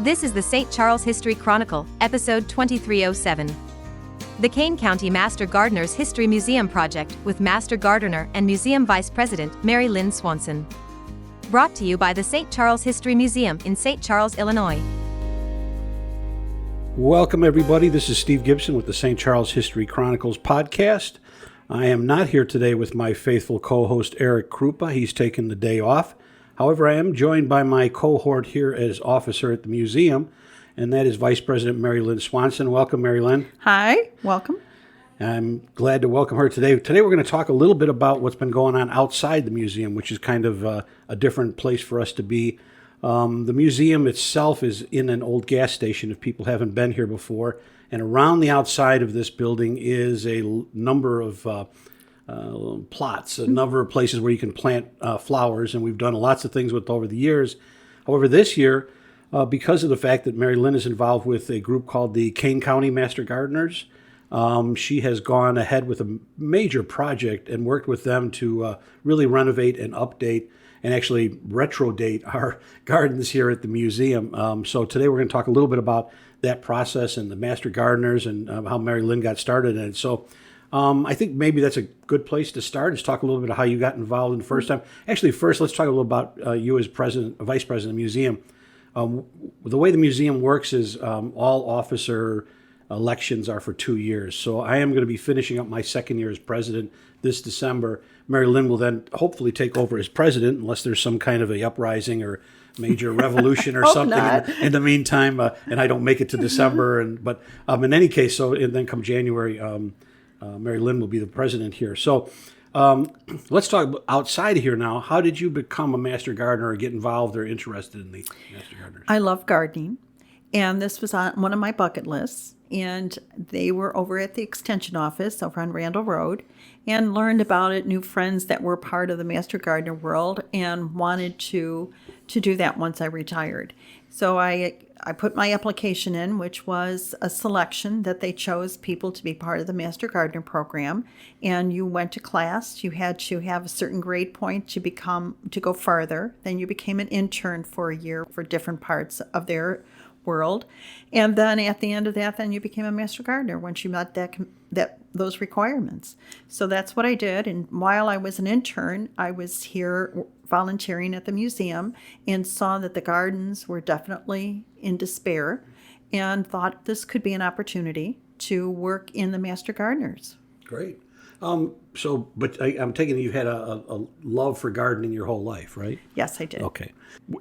This is the St. Charles History Chronicle, episode 2307. The Kane County Master Gardeners History Museum Project with Master Gardener and Museum Vice President Mary Lynn Swanson. Brought to you by the St. Charles History Museum in St. Charles, Illinois. Welcome, everybody. This is Steve Gibson with the St. Charles History Chronicles podcast. I am not here today with my faithful co-host Eric Krupa. He's taken the day off. However, I am joined by my cohort here as officer at the museum, and that is Vice President Mary Lynn Swanson. Welcome, Mary Lynn. Hi, welcome. I'm glad to welcome her today. Today we're going to talk a little bit about what's been going on outside the museum, which is kind of a different place for us to be. The museum itself is in an old gas station, if people haven't been here before, and around the outside of this building is a number of plots, a number of places where you can plant flowers, and we've done lots of things with over the years. However, this year, because of the fact that Mary Lynn is involved with a group called the Kane County Master Gardeners, she has gone ahead with a major project and worked with them to really renovate and update and actually retro-date our gardens here at the museum. So today we're going to talk a little bit about that process and the Master Gardeners and how Mary Lynn got started in it. So I think maybe that's a good place to start, is talk a little bit about how you got involved in the first time. Actually, first, let's talk a little about you as vice president of the museum. The way the museum works is all officer elections are for 2 years. So I am going to be finishing up my second year as president this December. Mary Lynn will then hopefully take over as president, unless there's some kind of a uprising or major revolution or something in the meantime, and I don't make it to December. But in any case, and then come January, Mary Lynn will be the president here. So let's talk outside of here now. How did you become a Master Gardener or get involved or interested in the Master Gardeners? I love gardening, and this was on one of my bucket lists. And they were over at the extension office over on Randall Road and learned about it, knew friends that were part of the Master Gardener world and wanted to do that once I retired. So I put my application in, which was a selection that they chose people to be part of the Master Gardener program. And you went to class. You had to have a certain grade point to go farther. Then you became an intern for a year for different parts of their world, and then at the end of that, then you became a Master Gardener once you met those requirements. So that's what I did. And while I was an intern, I was here volunteering at the museum and saw that the gardens were definitely in despair, and thought this could be an opportunity to work in the Master Gardeners. Great. But I'm taking it you had a love for gardening your whole life, right? Yes, I did. Okay.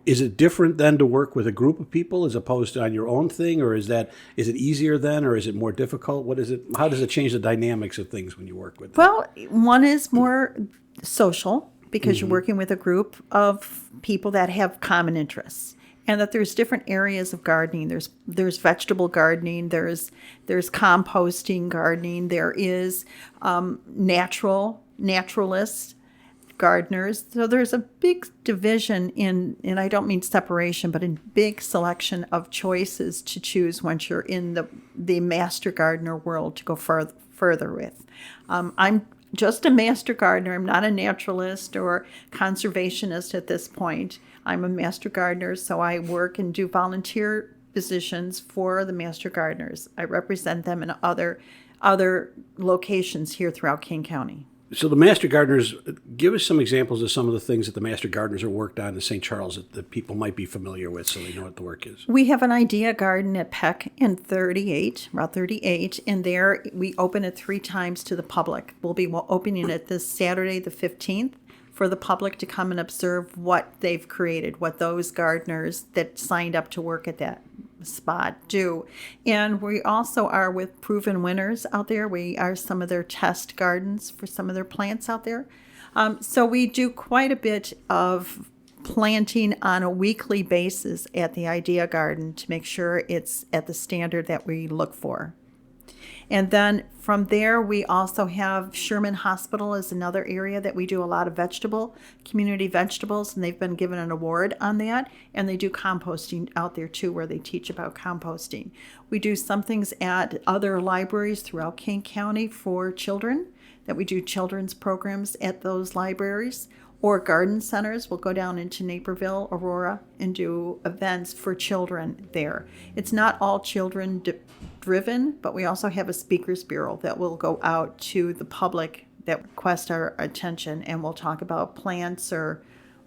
Is it different then to work with a group of people as opposed to on your own thing, or is it easier then, or is it more difficult? What is it? How does it change the dynamics of things when you work with them? Well, one is more social because you're working with a group of people that have common interests. And that there's different areas of gardening. There's vegetable gardening. There's composting gardening. There is naturalist gardeners. So there's a big division and I don't mean separation, but a big selection of choices to choose once you're in the Master Gardener world to go further with. I'm just a Master Gardener. I'm not a naturalist or conservationist at this point. I'm a Master Gardener, so I work and do volunteer positions for the Master Gardeners. I represent them in other locations here throughout Kane County. So the Master Gardeners, give us some examples of some of the things that the Master Gardeners are worked on in St. Charles that people might be familiar with so they know what the work is. We have an idea garden at Peck and Route 38, and there we open it 3 times to the public. We'll be opening it this Saturday, the 15th, for the public to come and observe what they've created, what those gardeners that signed up to work at that spot do. And we also are with proven winners out there. We are some of their test gardens for some of their plants out there. So we do quite a bit of planting on a weekly basis at the Idea Garden to make sure it's at the standard that we look for. And then from there, we also have Sherman Hospital is another area that we do a lot of community vegetables, and they've been given an award on that. And they do composting out there too, where they teach about composting. We do some things at other libraries throughout Kane County for children, that we do children's programs at those libraries. or garden centers will go down into Naperville, Aurora, and do events for children there. It's not all children driven, but we also have a speakers bureau that will go out to the public that request our attention, and we'll talk about plants or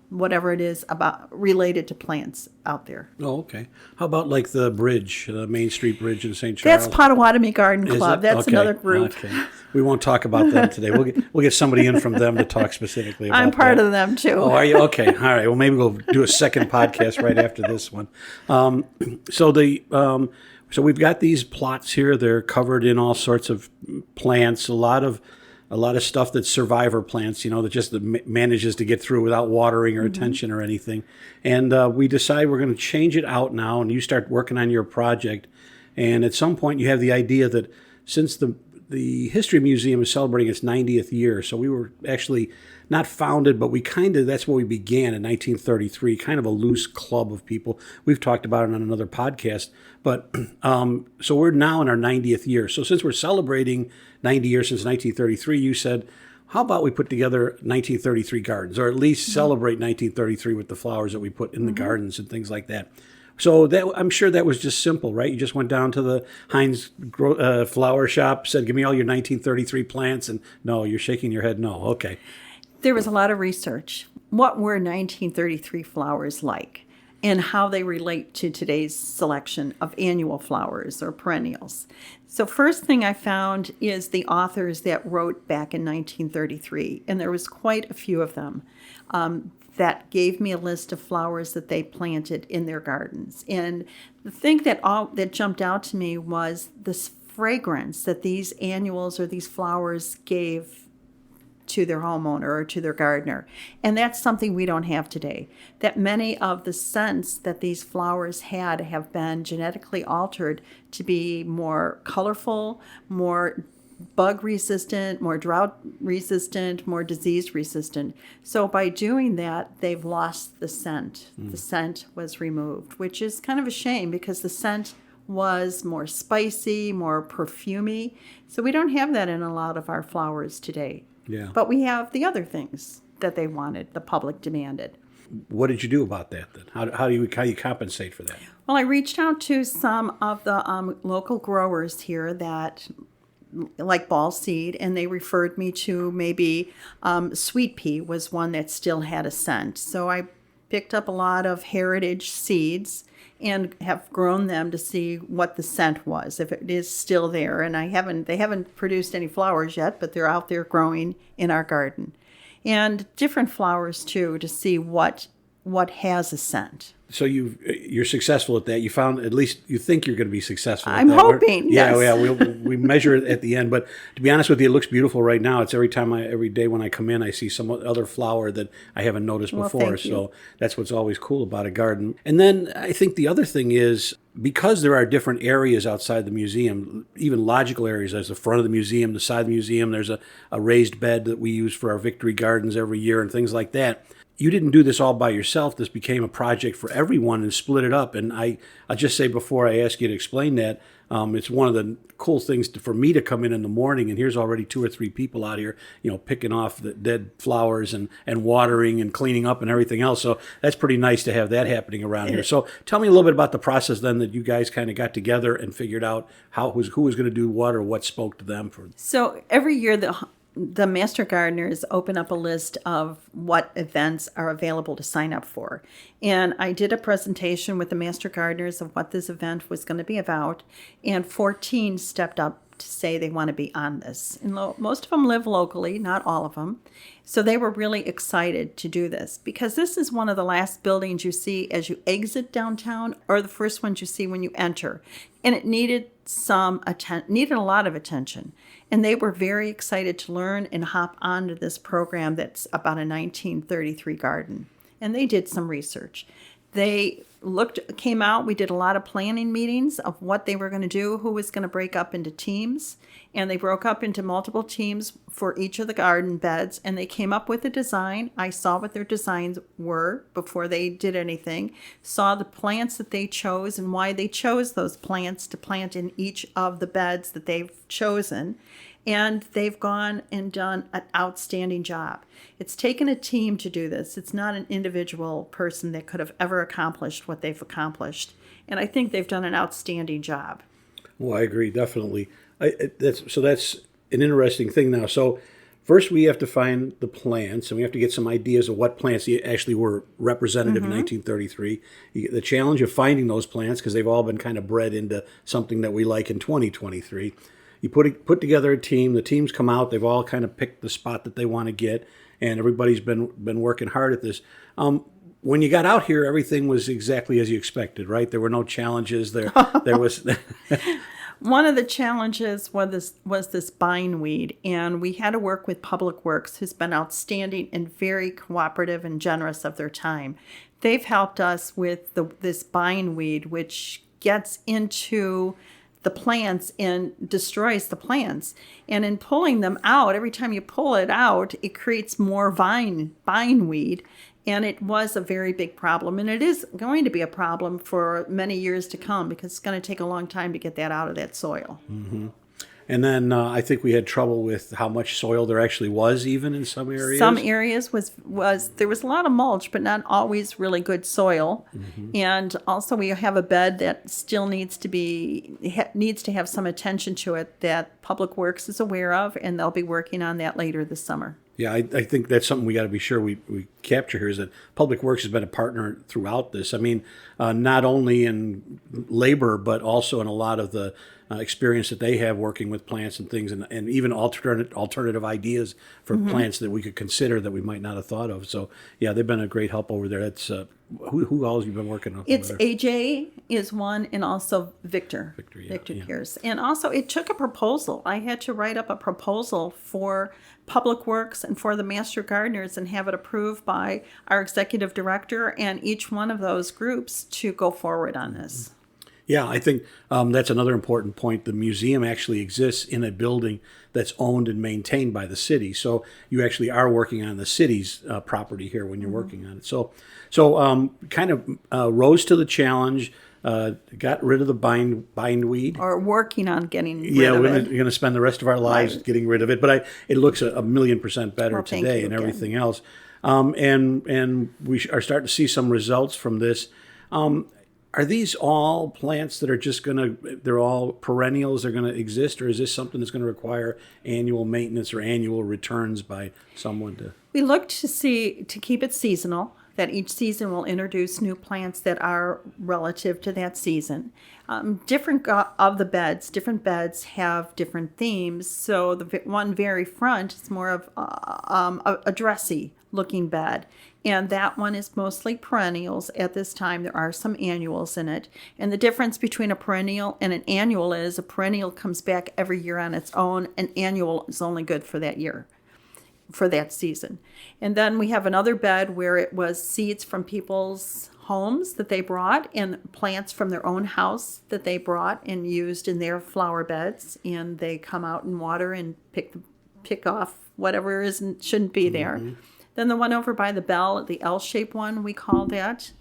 whatever it is about related to plants out there. Oh, okay. How about like the bridge, the Main Street Bridge in St. Charles? That's Potawatomi Garden Is Club. it? That's Okay. another group. Okay. We won't talk about them today. We'll get somebody in from them to talk specifically about I'm part that. of them too. Oh, are you? Okay. All right. Well, maybe we'll do a second podcast right after this one. So we've got these plots here. They're covered in all sorts of plants, a lot of stuff that's survivor plants, that just manages to get through without watering or attention or anything. And we decide we're going to change it out now, and you start working on your project. And at some point, you have the idea that since the History Museum is celebrating its 90th year, so we were actually not founded, but that's where we began in 1933, kind of a loose club of people. We've talked about it on another podcast. But so we're now in our 90th year. So since we're celebrating 90 years since 1933, you said, how about we put together 1933 gardens, or at least celebrate 1933 with the flowers that we put in the gardens and things like that. So I'm sure that was just simple, right? You just went down to the Heinz flower shop, said, give me all your 1933 plants. And no, you're shaking your head no. Okay. There was a lot of research. What were 1933 flowers like, and how they relate to today's selection of annual flowers or perennials? So first thing I found is the authors that wrote back in 1933, and there was quite a few of them. That gave me a list of flowers that they planted in their gardens. And the thing that jumped out to me was this fragrance that these annuals or these flowers gave to their homeowner or to their gardener. And that's something we don't have today. That many of the scents that these flowers had have been genetically altered to be more colorful, more bug resistant, more drought resistant, more disease resistant. So by doing that, they've lost the scent. The scent was removed, which is kind of a shame because the scent was more spicy, more perfumey. So we don't have that in a lot of our flowers today. Yeah. But we have the other things that they wanted, the public demanded. What did you do about that then? How do you compensate for that? Well, I reached out to some of the local growers here that like ball seed, and they referred me to maybe sweet pea was one that still had a scent. So I picked up a lot of heritage seeds and have grown them to see what the scent was, if it is still there. And they haven't produced any flowers yet, but they're out there growing in our garden. And different flowers too, to see what has a scent. So you're successful at that. You found, at least you think you're going to be successful at I'm that. hoping, yes. Yeah, we measure it at the end. But to be honest with you, it looks beautiful right now. It's every day when I come in, I see some other flower that I haven't noticed before. Thank you. So that's what's always cool about a garden. And then I think the other thing is, because there are different areas outside the museum, even logical areas, there's the front of the museum, the side of the museum, there's a raised bed that we use for our victory gardens every year and things like that. You didn't do this all by yourself. This became a project for everyone and split it up. And I'll just say before I ask you to explain that, it's one of the cool things for me to come in the morning, and here's already 2 or 3 people out here, picking off the dead flowers and watering and cleaning up and everything else. So that's pretty nice to have that happening around here. So tell me a little bit about the process then that you guys kind of got together and figured out who was going to do what or what spoke to them. So every year the Master Gardeners open up a list of what events are available to sign up for. And I did a presentation with the Master Gardeners of what this event was going to be about, and 14 stepped up to say they want to be on this. And most of them live locally, not all of them. So they were really excited to do this because this is one of the last buildings you see as you exit downtown, or the first ones you see when you enter. And it needed needed a lot of attention. And they were very excited to learn and hop onto this program that's about a 1933 garden. And they did some research. They came out, we did a lot of planning meetings of what they were going to do, who was going to break up into teams. And they broke up into multiple teams for each of the garden beds. And they came up with a design. I saw what their designs were before they did anything, saw the plants that they chose and why they chose those plants to plant in each of the beds that they've chosen. And they've gone and done an outstanding job. It's taken a team to do this. It's not an individual person that could have ever accomplished what they've accomplished. And I think they've done an outstanding job. Well, I agree, definitely. That's an interesting thing now. So first we have to find the plants, and we have to get some ideas of what plants actually were representative in 1933. The challenge of finding those plants, because they've all been kind of bred into something that we like in 2023. You put together a team. The teams come out. They've all kind of picked the spot that they want to get, and everybody's been working hard at this. When you got out here, everything was exactly as you expected, right? There were no challenges. There was. One of the challenges was this bindweed, and we had to work with Public Works, who's been outstanding and very cooperative and generous of their time. They've helped us with this bindweed, which gets into the plants and destroys the plants. And in pulling them out, every time you pull it out, it creates more bindweed. And it was a very big problem. And it is going to be a problem for many years to come, because it's going to take a long time to get that out of that soil. Mm-hmm. And then I think we had trouble with how much soil there actually was, even in some areas. Some areas was there was a lot of mulch, but not always really good soil. Mm-hmm. And also we have a bed that still needs to have some attention to it, that Public Works is aware of, and they'll be working on that later this summer. Yeah, I think that's something we got to be sure we capture here, is that Public Works has been a partner throughout this. I mean, not only in labor, but also in a lot of the experience that they have working with plants and things, and even alternative ideas for plants that we could consider that we might not have thought of. So, yeah, they've been a great help over there. That's who all have you been working on? It's AJ is one, and also Victor Pierce. And also it took a proposal. I had to write up a proposal for Public Works and for the Master Gardeners and have it approved by our executive director and each one of those groups to go forward on this. Yeah, I think that's another important point. The museum actually exists in a building that's owned and maintained by the city. So you actually are working on the city's property here when you're working on it. So kind of rose to the challenge, got rid of the bindweed. Or working on getting rid of it. Yeah, we're going to spend the rest of our lives getting rid of it. But it looks a million% better today and everything else. And we are starting to see some results from this. Are these all plants that are just they're all perennials, they're going to exist, or is this something that's going to require annual maintenance or annual returns by someone to? We look to keep it seasonal, that each season will introduce new plants that are relative to that season. Different beds have different themes. So the one very front is more of a dressy looking bed. And that one is mostly perennials at this time. There are some annuals in it. And the difference between a perennial and an annual is a perennial comes back every year on its own. An annual is only good for that year, for that season. And then we have another bed where it was seeds from people's homes that they brought and plants from their own house that they brought and used in their flower beds. And they come out and water and pick off whatever shouldn't be there. Mm-hmm. Then the one over by the bell, the L-shaped one, we call that.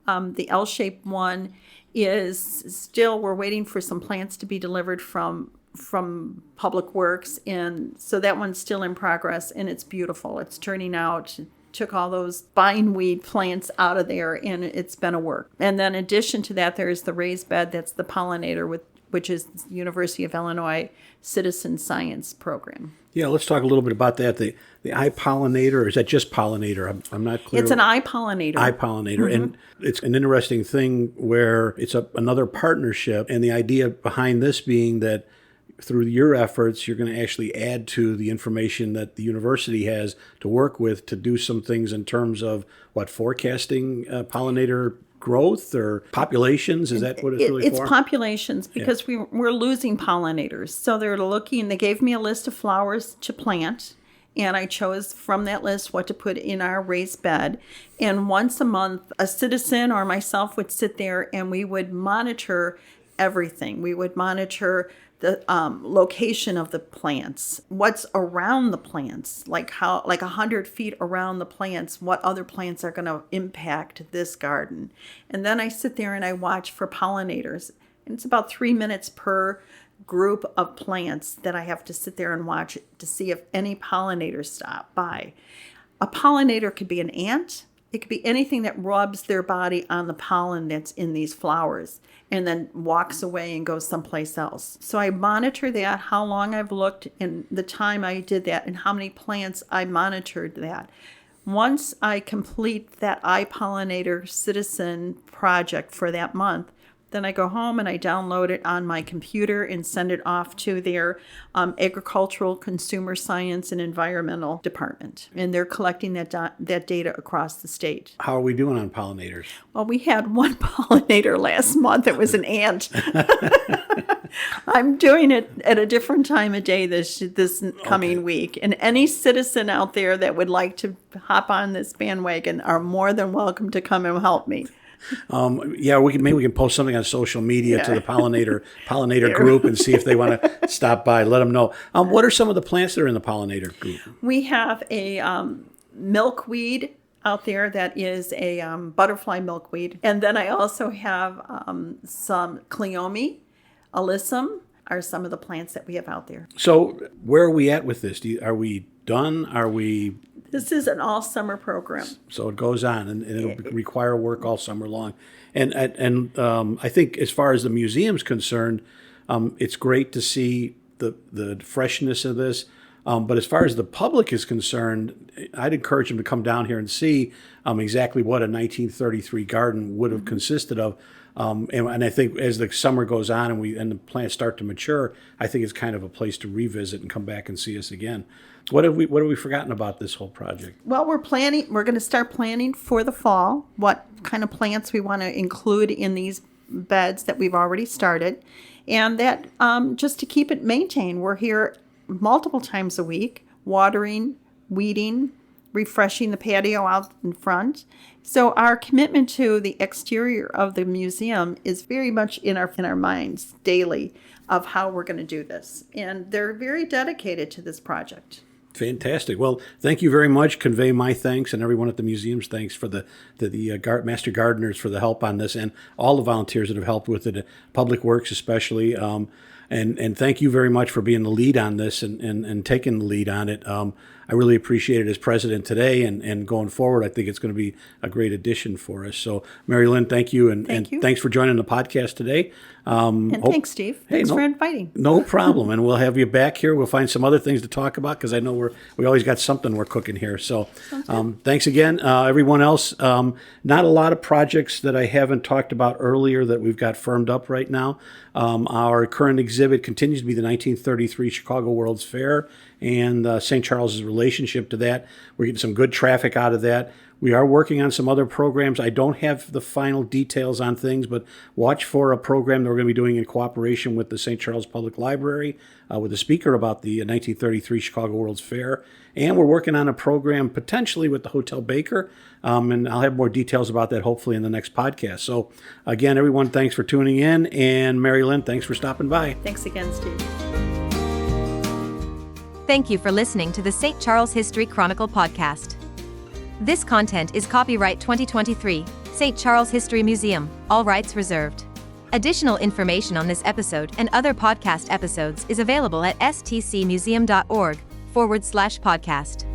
The L-shaped one is still, we're waiting for some plants to be delivered from Public Works. And so that one's still in progress, and it's beautiful. It's turning out, took all those bindweed plants out of there, and it's been a work. And then in addition to that, there's the raised bed, that's the pollinator, which is the University of Illinois Citizen Science Program. Yeah, let's talk a little bit about that. The eye pollinator, or is that just pollinator? I'm not clear. It's an eye pollinator. Eye pollinator. Mm-hmm. And it's an interesting thing where it's another partnership. And the idea behind this being that through your efforts, you're going to actually add to the information that the university has to work with to do some things in terms of forecasting pollinator growth or populations? Is that what it's really for? It's populations, because we're losing pollinators. So they gave me a list of flowers to plant, and I chose from that list what to put in our raised bed. And once a month, a citizen or myself would sit there and we would monitor everything. We would monitor the location of the plants, what's around the plants, like 100 feet around the plants, what other plants are going to impact this garden. And then I sit there and I watch for pollinators. And it's about 3 minutes per group of plants that I have to sit there and watch to see if any pollinators stop by. A pollinator could be an ant. It could be anything that rubs their body on the pollen that's in these flowers and then walks away and goes someplace else. So I monitor that, how long I've looked and the time I did that and how many plants I monitored that. Once I complete that iPollinator Citizen project for that month, then I go home and I download it on my computer and send it off to their agricultural, consumer science, and environmental department. And they're collecting that data across the state. How are we doing on pollinators? Well, we had one pollinator last month. It was an ant. I'm doing it at a different time of day this coming week. And any citizen out there that would like to hop on this bandwagon are more than welcome to come and help me. Maybe we can post something on social media to the pollinator group and see if they want to stop by. Let them know. What are some of the plants that are in the pollinator group? We have a milkweed out there that is a butterfly milkweed, and then I also have some cleome, alyssum are some of the plants that we have out there. So where are we at with this? Are we done? Are we? This is an all-summer program. So it goes on, and it'll require work all summer long. And I think as far as the museum's concerned, it's great to see the freshness of this. But as far as the public is concerned, I'd encourage them to come down here and see exactly what a 1933 garden would have consisted of. And I think as the summer goes on and the plants start to mature, I think it's kind of a place to revisit and come back and see us again. What have we forgotten about this whole project? Well, we're going to start planning for the fall, what kind of plants we want to include in these beds that we've already started. And that just to keep it maintained, we're here multiple times a week, watering, weeding, refreshing the patio out in front. So our commitment to the exterior of the museum is very much in our minds daily of how we're going to do this. And they're very dedicated to this project. Fantastic. Well, thank you very much. Convey my thanks and everyone at the museum's thanks for the Master Gardeners for the help on this and all the volunteers that have helped with it, Public Works especially. And thank you very much for being the lead on this and taking the lead on it. I really appreciate it as president today and going forward. I think it's going to be a great addition for us. So, Mary Lynn, thank you. And thanks for joining the podcast today. Thanks, Steve. Thanks for inviting. No problem. And we'll have you back here. We'll find some other things to talk about because I know we always got something we're cooking here. So thanks again. Everyone else, not a lot of projects that I haven't talked about earlier that we've got firmed up right now. Our current exhibit continues to be the 1933 Chicago World's Fair and St. Charles's relationship to that. We're getting some good traffic out of that. We are working on some other programs. I don't have the final details on things, but watch for a program that we're going to be doing in cooperation with the St. Charles Public Library with a speaker about the 1933 Chicago World's Fair. And we're working on a program potentially with the Hotel Baker, and I'll have more details about that hopefully in the next podcast. So again, everyone, thanks for tuning in. And Mary Lynn, thanks for stopping by. Thanks again, Steve. Thank you for listening to the St. Charles History Chronicle podcast. This content is copyright 2023, St. Charles History Museum, all rights reserved. Additional information on this episode and other podcast episodes is available at stcmuseum.org/podcast.